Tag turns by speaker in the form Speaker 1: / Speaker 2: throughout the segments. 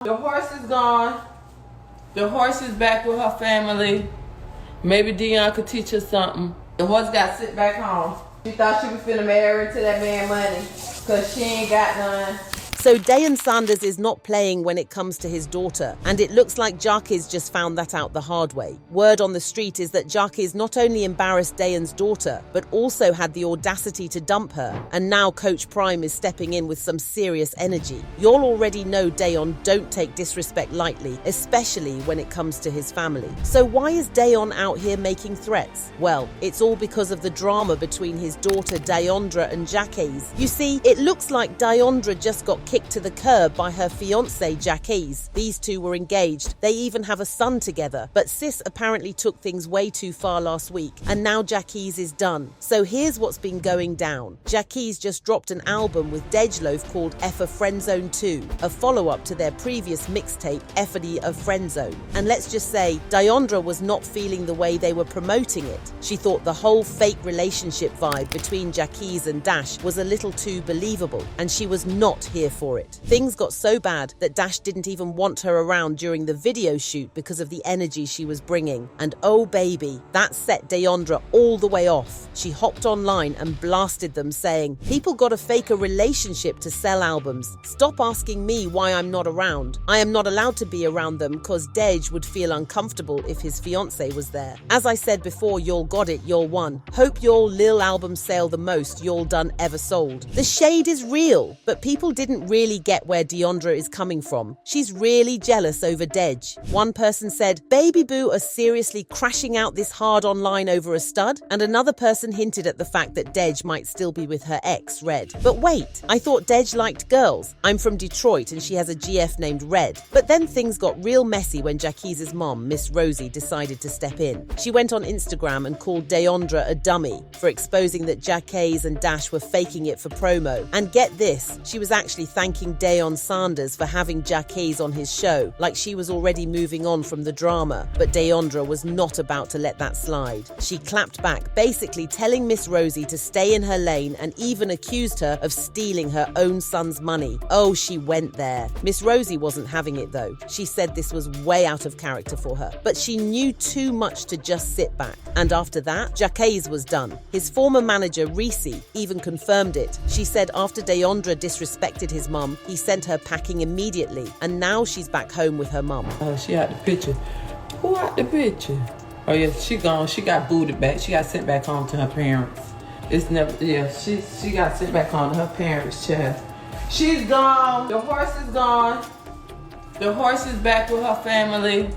Speaker 1: The horse is gone. The horse is back with her family. Maybe Deion could teach her something. The horse got to sit back home. She thought she was finna marry into that man money, cause she ain't got none.
Speaker 2: So Deion Sanders is not playing when it comes to his daughter, and it looks like Jacquees just found that out the hard way. Word on the street is that Jacquees not only embarrassed Deion's daughter, but also had the audacity to dump her, and now Coach Prime is stepping in with some serious energy. You'll already know Deion don't take disrespect lightly, especially when it comes to his family. So why is Deion out here making threats? Well, it's all because of the drama between his daughter Diondra and Jacquees. You see, it looks like Diondra just got kicked to the curb by her fiancé Jacquees. These two were engaged. They even have a son together. But sis apparently took things way too far last week, and now Jacquees is done. So here's what's been going down. Jacquees just dropped an album with Dejloaf called Effa Friendzone 2, a follow-up to their previous mixtape Effity of Friendzone. And let's just say, Diondra was not feeling the way they were promoting it. She thought the whole fake relationship vibe between Jacquees and Dash was a little too believable, and she was not here for it. Things got so bad that Dash didn't even want her around during the video shoot because of the energy she was bringing. And oh baby, that set Diondra all the way off. She hopped online and blasted them saying, "People gotta fake a relationship to sell albums. Stop asking me why I'm not around. I am not allowed to be around them cause Dej would feel uncomfortable if his fiancé was there. As I said before, y'all got it, y'all won. Hope y'all Lil album sale the most y'all done ever sold." The shade is real, but people didn't really get where Diondra is coming from. She's really jealous over Dej. One person said, "Baby boo are seriously crashing out this hard online over a stud," and another person hinted at the fact that Dej might still be with her ex, Red. But wait, I thought Dej liked girls. I'm from Detroit and she has a GF named Red. But then things got real messy when Jacquees' mom, Miss Rosie, decided to step in. She went on Instagram and called Diondra a dummy for exposing that Jacquees and Dash were faking it for promo. And get this, she was actually thanking Deion Sanders for having Jacquees on his show, like she was already moving on from the drama. But Diondra was not about to let that slide. She clapped back, basically telling Miss Rosie to stay in her lane and even accused her of stealing her own son's money. Oh, she went there. Miss Rosie wasn't having it though. She said this was way out of character for her, but she knew too much to just sit back. And after that, Jacquees was done. His former manager, Reese, even confirmed it. She said after Diondra disrespected his mum, he sent her packing immediately, and now she's back home with her mum.
Speaker 1: Oh, she out the picture. Who out the picture? Oh yeah, she gone. She got booted back. She got sent back home to her parents. It's never, yeah, she got sent back home to her parents' child. She's gone. The horse is gone. The horse is back with her family.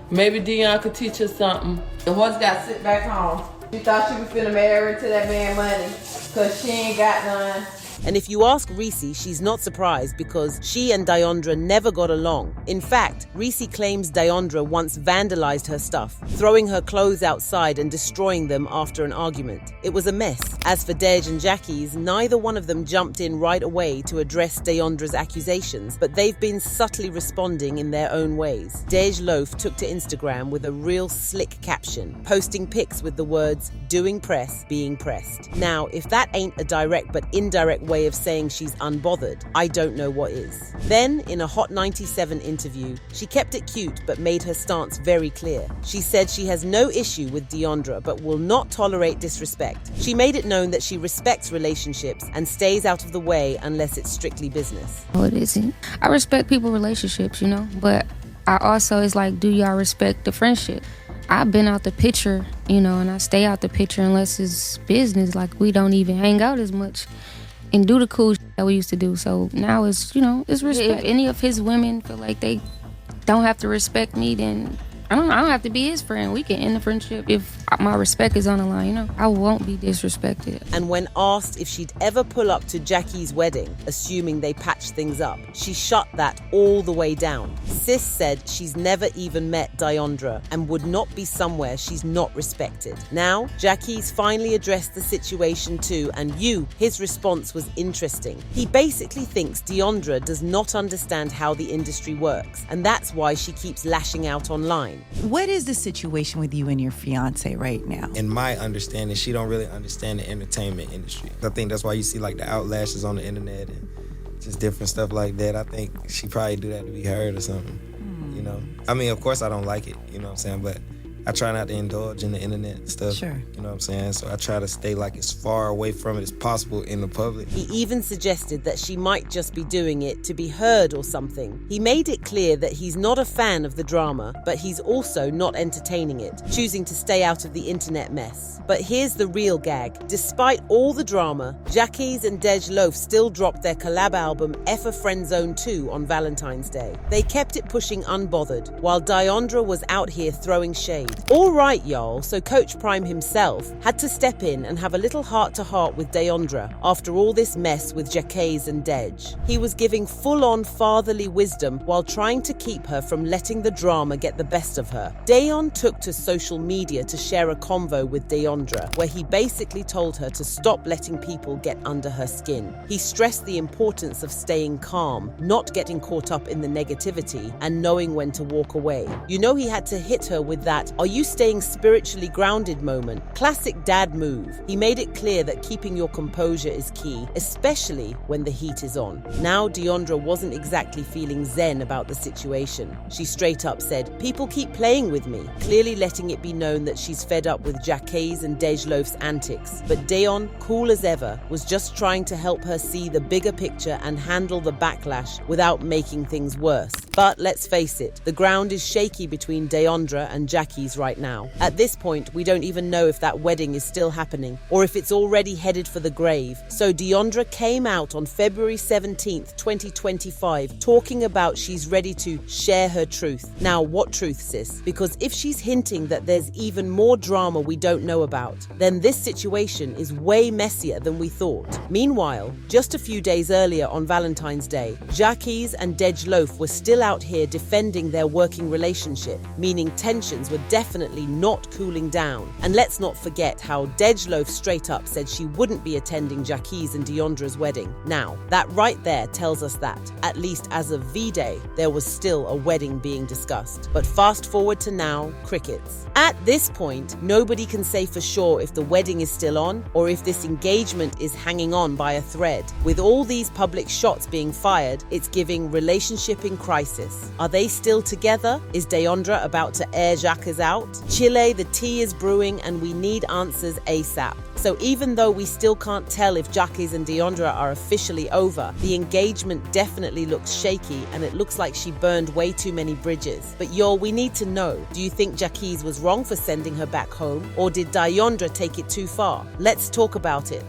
Speaker 1: Maybe Deion could teach her something. The horse got sent back home. She thought she was finna marry into that man money, cause she ain't got none.
Speaker 2: And if you ask Reese, she's not surprised because she and Diondra never got along. In fact, Reese claims Diondra once vandalized her stuff, throwing her clothes outside and destroying them after an argument. It was a mess. As for Dej and Jacquees, neither one of them jumped in right away to address Deondra's accusations, but they've been subtly responding in their own ways. Dejloaf took to Instagram with a real slick caption, posting pics with the words, "Doing press, being pressed." Now, if that ain't a direct but indirect way of saying she's unbothered, I don't know what is. Then, in a Hot 97 interview, she kept it cute but made her stance very clear. She said she has no issue with Diondra but will not tolerate disrespect. She made it known that she respects relationships and stays out of the way unless it's strictly business.
Speaker 3: Oh, it isn't. I respect people's relationships, but I also, it's like, do y'all respect the friendship? I've been out the picture, and I stay out the picture unless it's business. Like, we don't even hang out as much and do the cool shit that we used to do. So now it's, it's respect. If any of his women feel like they don't have to respect me, then I don't have to be his friend. We can end the friendship if my respect is on the line, I won't be disrespected.
Speaker 2: And when asked if she'd ever pull up to Jacquees' wedding, assuming they patched things up, she shut that all the way down. Sis said she's never even met Diondra and would not be somewhere she's not respected. Now, Jacquees finally addressed the situation too, and his response was interesting. He basically thinks Diondra does not understand how the industry works, and that's why she keeps lashing out online.
Speaker 4: What is the situation with you and your fiance right now?
Speaker 5: In my understanding, she don't really understand the entertainment industry. I think that's why you see like the outlashes on the internet and just different stuff like that. I think she probably do that to be heard or something, you know. I mean, of course I don't like it, you know what I'm saying, but I try not to indulge in the internet stuff.
Speaker 4: Sure.
Speaker 5: You know what I'm saying? So I try to stay like as far away from it as possible in the public.
Speaker 2: He even suggested that she might just be doing it to be heard or something. He made it clear that he's not a fan of the drama, but he's also not entertaining it, choosing to stay out of the internet mess. But here's the real gag. Despite all the drama, Jacquees and Dej Loaf still dropped their collab album F a Friend Zone 2 on Valentine's Day. They kept it pushing unbothered, while Deandra was out here throwing shade. All right, y'all, so Coach Prime himself had to step in and have a little heart-to-heart with Deandra after all this mess with Jacquees and Dej. He was giving full-on fatherly wisdom while trying to keep her from letting the drama get the best of her. Deion took to social media to share a convo with Deandra, where he basically told her to stop letting people get under her skin. He stressed the importance of staying calm, not getting caught up in the negativity, and knowing when to walk away. You know, he had to hit her with that "are you staying spiritually grounded" moment. Classic dad move. He made it clear that keeping your composure is key, especially when the heat is on. Now Deandra wasn't exactly feeling zen about the situation. She straight up said, "People keep playing with me," clearly letting it be known that she's fed up with Jacquees and Dej Loaf's antics. But Deion, cool as ever, was just trying to help her see the bigger picture and handle the backlash without making things worse. But let's face it, the ground is shaky between Deandra and Jacquees right now. At this point, we don't even know if that wedding is still happening or if it's already headed for the grave. So Deandra came out on February 17th, 2025, talking about she's ready to share her truth. Now, what truth, sis? Because if she's hinting that there's even more drama we don't know about, then this situation is way messier than we thought. Meanwhile, just a few days earlier on Valentine's Day, Jacquees and Dej Loaf were still out here defending their working relationship, meaning tensions were definitely not cooling down. And let's not forget how Dej Loaf straight up said she wouldn't be attending Jacquees and Deandra's wedding. Now, that right there tells us that, at least as of V-Day, there was still a wedding being discussed. But fast forward to now, crickets. At this point, nobody can say for sure if the wedding is still on or if this engagement is hanging on by a thread. With all these public shots being fired, it's giving relationship in crisis. Are they still together? Is Deandra about to air Jacquees out? Chile, the tea is brewing and we need answers ASAP. So even though we still can't tell if Jacquees and Deandra are officially over, the engagement definitely looks shaky and it looks like she burned way too many bridges. But y'all, we need to know, do you think Jacquees was wrong for sending her back home, or did Deandra take it too far? Let's talk about it.